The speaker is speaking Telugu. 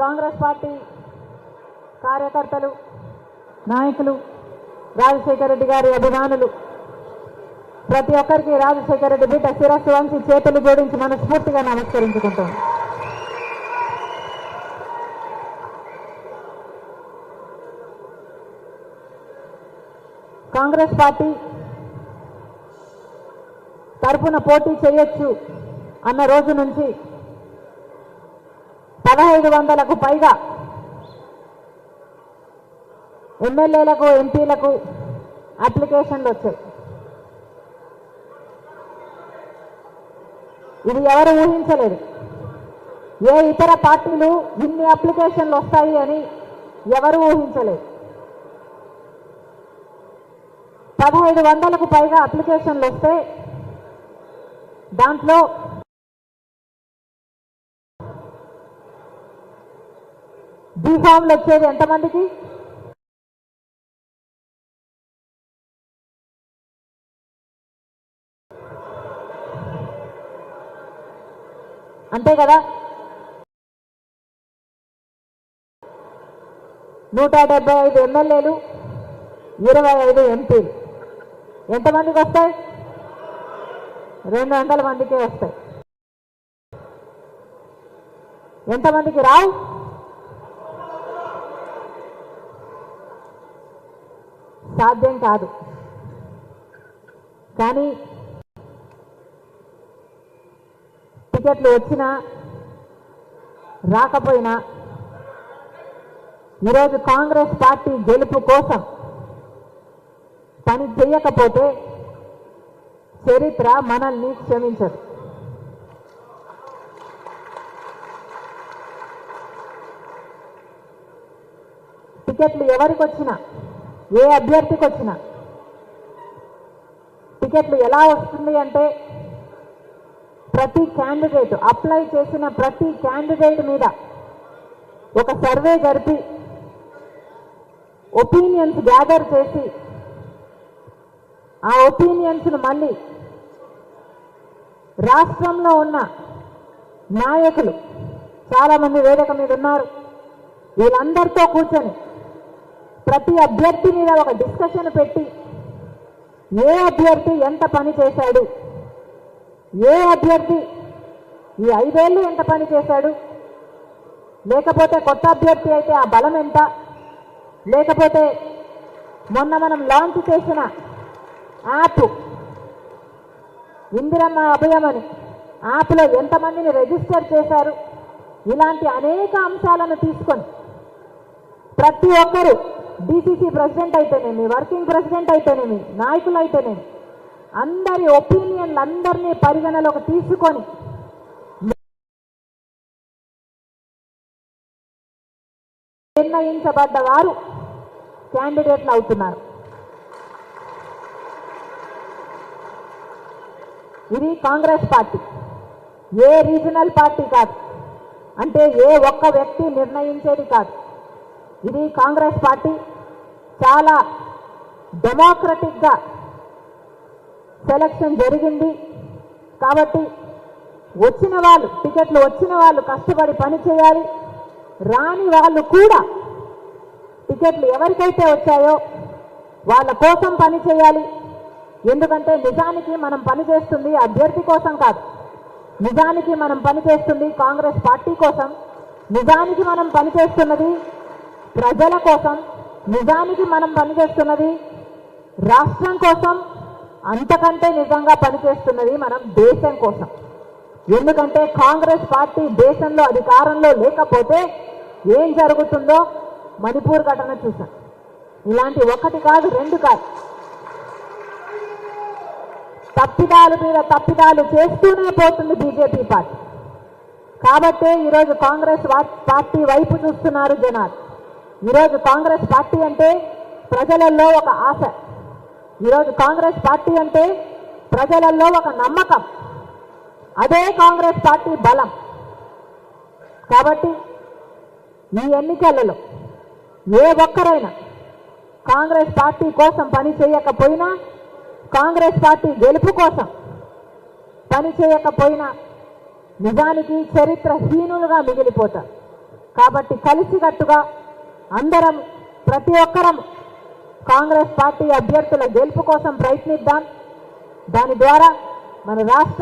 కాంగ్రెస్ పార్టీ కార్యకర్తలు నాయకులు రాజశేఖర రెడ్డి గారి అభిమానులు ప్రతి ఒక్కరికి రాజశేఖర రెడ్డి బిడ్డ శిరస్సు వంచి చేతులు జోడించి మనస్ఫూర్తిగా నమస్కరించుకుంటాం. కాంగ్రెస్ పార్టీ తరపున పోటీ చేయొచ్చు అన్న రోజు నుంచి 1500కు పైగా ఎమ్మెల్యేలకు ఎంపీలకు అప్లికేషన్లు వచ్చాయి. ఇది ఎవరు ఊహించలేదు. ఏ ఇతర పార్టీలు ఇన్ని అప్లికేషన్లు వస్తాయి అని ఎవరు ఊహించలేదు. 1500కు పైగా అప్లికేషన్లు వస్తే దాంట్లో బీఫామ్లు వచ్చేది ఎంతమందికి? అంతే కదా, 175 ఎమ్మెల్యేలు 25 ఎంపీలు ఎంతమందికి వస్తాయి? 200 మందికే వస్తాయి. ఎంతమందికి రావు? సాధ్యం కాదు. కానీ టికెట్లు వచ్చినా రాకపోయినా ఈరోజు కాంగ్రెస్ పార్టీ గెలుపు కోసం పని చేయకపోతే చరిత్ర మనల్ని క్షమించదు. టికెట్లు ఎవరికి వచ్చినా, ఏ అభ్యర్థికి వచ్చినా టికెట్లు ఎలా వస్తుంది అంటే ప్రతి క్యాండిడేట్ అప్లై చేసిన ప్రతి క్యాండిడేట్ మీద ఒక సర్వే జరిపి ఒపీనియన్స్ గ్యాదర్ చేసి ఆ ఒపీనియన్స్ను మళ్ళీ రాష్ట్రంలో ఉన్న నాయకులు చాలామంది వేదిక మీద ఉన్నారు, వీళ్ళందరితో కూర్చొని ప్రతి అభ్యర్థి మీద ఒక డిస్కషన్ పెట్టి ఏ అభ్యర్థి ఎంత పని చేశాడు, ఏ అభ్యర్థి ఈ 5 ఏళ్ళు ఎంత పని చేశాడు, లేకపోతే కొత్త అభ్యర్థి అయితే ఆ బలం ఎంత, లేకపోతే మొన్న మనం లాంచ్ చేసిన యాప్ ఇందిరమ్మ అభయం అని యాప్లో ఎంతమందిని రిజిస్టర్ చేశారు, ఇలాంటి అనేక అంశాలను తీసుకొని ప్రతి ఒక్కరూ డీసీసీ ప్రెసిడెంట్ అయితేనేమి, వర్కింగ్ ప్రెసిడెంట్ అయితేనేమి, నాయకులు అయితేనేమి అందరి ఒపీనియన్లు అందరినీ పరిగణలోకి తీసుకొని నిర్ణయించబడ్డ వారు క్యాండిడేట్లు అవుతున్నారు. ఇది కాంగ్రెస్ పార్టీ, ఏ రీజనల్ పార్టీ కాదు, అంటే ఏ ఒక్క వ్యక్తి నిర్ణయించేది కాదు. ఇది కాంగ్రెస్ పార్టీ చాలా డెమోక్రటిక్గా సెలక్షన్ జరిగింది. కాబట్టి వచ్చిన వాళ్ళు, టికెట్లు వచ్చిన వాళ్ళు కష్టపడి పని చేయాలి, రాని వాళ్ళు కూడా టికెట్లు ఎవరికైతే వచ్చాయో వాళ్ళ కోసం పని చేయాలి. ఎందుకంటే నిజానికి మనం పనిచేస్తుంది అభ్యర్థి కోసం కాదు, నిజానికి మనం పనిచేస్తుంది కాంగ్రెస్ పార్టీ కోసం, నిజానికి మనం పనిచేస్తున్నది ప్రజల కోసం, నిజానికి మనం పనిచేస్తున్నది రాష్ట్రం కోసం, అంతకంటే నిజంగా పనిచేస్తున్నది మనం దేశం కోసం. ఎందుకంటే కాంగ్రెస్ పార్టీ దేశంలో అధికారంలో లేకపోతే ఏం జరుగుతుందో మణిపూర్ ఘటన చూసాం. ఇలాంటి 1 కాదు 2 కాదు, తప్పిదాలు మీద తప్పిదాలు చేస్తూనే పోతుంది బీజేపీ పార్టీ. కాబట్టే ఈరోజు కాంగ్రెస్ పార్టీ వైపు చూస్తున్నారు జనాలు. ఈరోజు కాంగ్రెస్ పార్టీ అంటే ప్రజలలో ఒక ఆశ, ఈరోజు కాంగ్రెస్ పార్టీ అంటే ప్రజలలో ఒక నమ్మకం, అదే కాంగ్రెస్ పార్టీ బలం. కాబట్టి ఈ ఎన్నికలలో ఏ ఒక్కరైనా కాంగ్రెస్ పార్టీ కోసం పని చేయకపోయినా, కాంగ్రెస్ పార్టీ గెలుపు కోసం పని చేయకపోయినా నిజానికి చరిత్రహీనులుగా మిగిలిపోతారు. కాబట్టి కలిసికట్టుగా అందరం ప్రతి ఒక్కరం కాంగ్రెస్ పార్టీ అభ్యర్థుల గెలుపు కోసం ప్రయత్నిద్దాం. దాని ద్వారా మన రాష్ట్ర